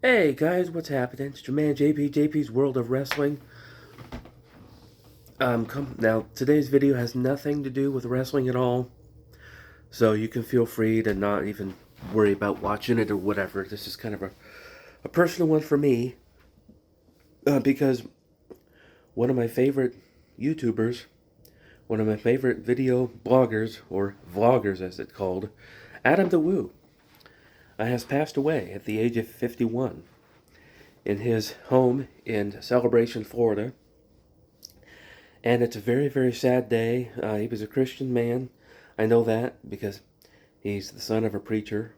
Hey guys, what's happening? It's your man J.P.'s World of Wrestling. Now today's video has nothing to do with wrestling at all, so you can feel free to not even worry about watching it or whatever. This is kind of a personal one for me, because one of my favorite YouTubers, one of my favorite video bloggers, or vloggers as it's called, Adam the Woo, has passed away at the age of 51 in his home in Celebration, Florida. And it's a very, very sad day. He was a Christian man. I know that because he's the son of a preacher.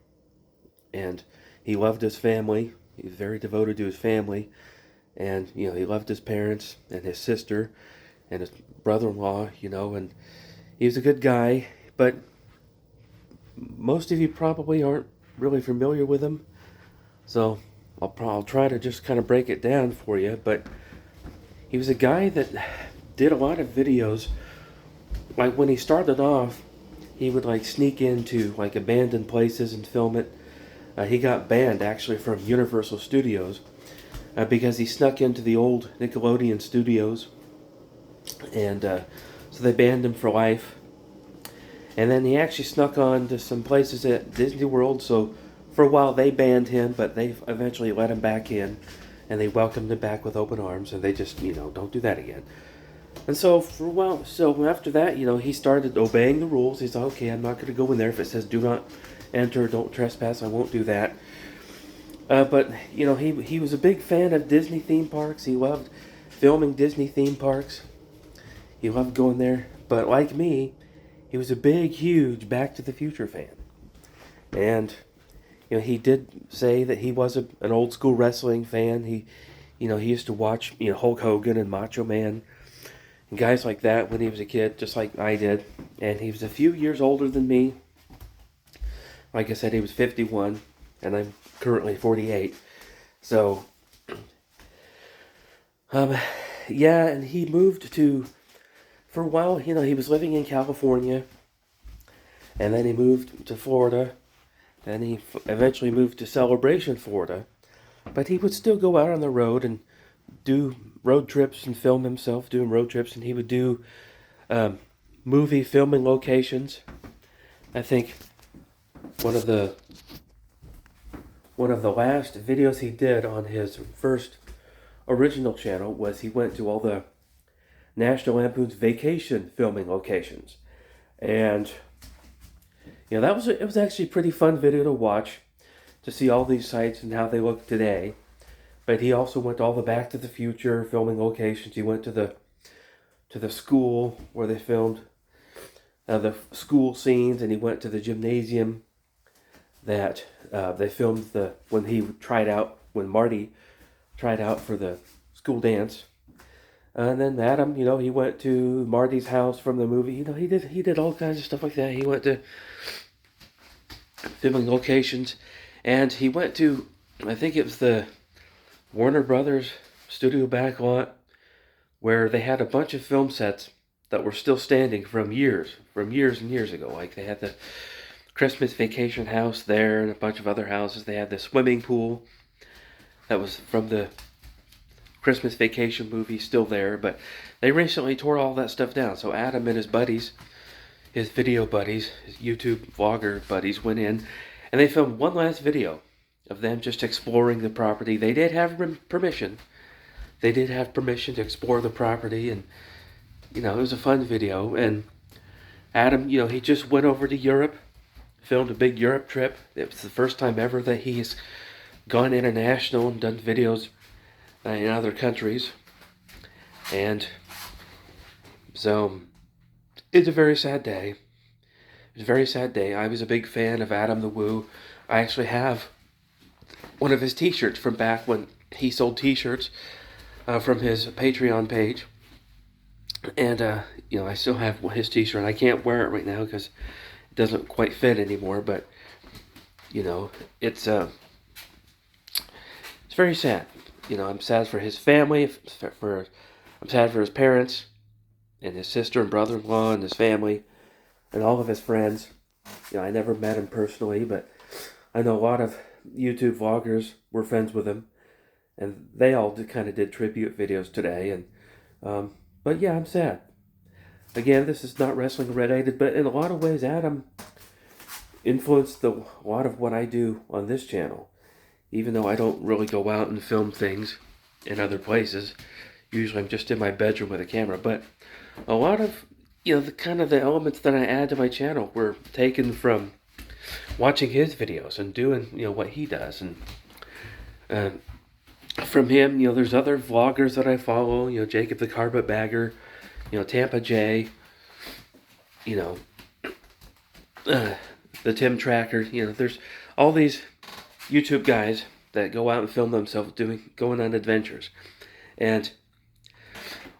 And he loved his family. He was very devoted to his family. And, he loved his parents and his sister and his brother-in-law, and he was a good guy. But most of you probably aren't really familiar with him. So I'll try to just kind of break it down for you. But he was a guy that did a lot of videos. Like when he started off, he would like sneak into like abandoned places and film it. He got banned actually from Universal Studios because he snuck into the old Nickelodeon studios, and so they banned him for life. And then he actually snuck on to some places at Disney World. So for a while they banned him, but they eventually let him back in, and they welcomed him back with open arms. And they just don't do that again. And so for a while, so after that, he started obeying the rules. He's like, okay, I'm not going to go in there. If it says do not enter, don't trespass, I won't do that. But he was a big fan of Disney theme parks. He loved filming Disney theme parks. He loved going there. But like me, he was a big, huge Back to the Future fan. And he did say that he was an old school wrestling fan. He used to watch Hulk Hogan and Macho Man and guys like that when he was a kid, just like I did. And he was a few years older than me. Like I said, he was 51, and I'm currently 48. So, yeah, and he moved for a while, he was living in California, and then he moved to Florida, and he eventually moved to Celebration, Florida. But he would still go out on the road and do road trips and film himself doing road trips, and he would do movie filming locations. I think one of the last videos he did on his first original channel was he went to all the National Lampoon's vacation filming locations. And it was actually a pretty fun video to watch, to see all these sites and how they look today. But he also went to all the Back to the Future filming locations. He went to the school where they filmed the school scenes, and he went to the gymnasium that they filmed when Marty tried out for the school dance. And then Adam, he went to Marty's house from the movie. He did all kinds of stuff like that. He went to filming locations, and he went to, I think it was the Warner Brothers studio back lot, where they had a bunch of film sets that were still standing from years and years ago. Like they had the Christmas Vacation house there and a bunch of other houses. They had the swimming pool that was from the Christmas Vacation movie still there, but they recently tore all that stuff down. So Adam and his buddies, his video buddies, his YouTube vlogger buddies, went in and they filmed one last video of them just exploring the property. They did have permission. They did have permission to explore the property, and it was a fun video. And Adam, he just went over to Europe, filmed a big Europe trip. It was the first time ever that he has gone international and done videos in other countries. And so it's a very sad day. It's a very sad day. I was a big fan of Adam the Woo. I actually have one of his t-shirts from back when he sold t-shirts from his Patreon page. And, I still have his t-shirt. I can't wear it right now because it doesn't quite fit anymore. But, it's very sad. I'm sad for his family. I'm sad for his parents and his sister and brother-in-law and his family and all of his friends. I never met him personally, but I know a lot of YouTube vloggers were friends with him, and they all kind of did tribute videos today. And but yeah, I'm sad. Again, this is not wrestling related, but in a lot of ways, Adam influenced a lot of what I do on this channel. Even though I don't really go out and film things in other places, usually I'm just in my bedroom with a camera. But a lot of, the elements that I add to my channel were taken from watching his videos and doing, what he does. And from him, there's other vloggers that I follow, Jacob the Carpetbagger, Tampa J, the Tim Tracker, there's all these YouTube guys that go out and film themselves going on adventures. And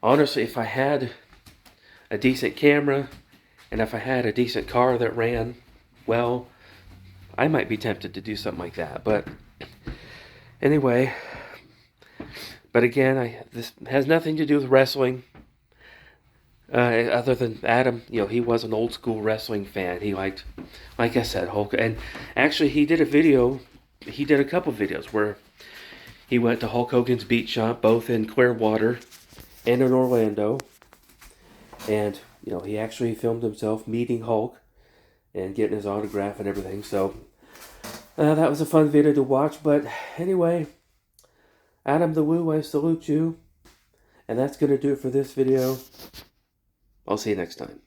honestly, if I had a decent camera and if I had a decent car that ran well, I might be tempted to do something like that. But anyway, but again, this has nothing to do with wrestling. Other than Adam, he was an old school wrestling fan. He liked, like I said, Hulk. And actually, he did a couple videos where he went to Hulk Hogan's Beat Shop, both in Clearwater and in Orlando. And, he actually filmed himself meeting Hulk and getting his autograph and everything. So, that was a fun video to watch. But anyway, Adam the Woo, I salute you. And that's going to do it for this video. I'll see you next time.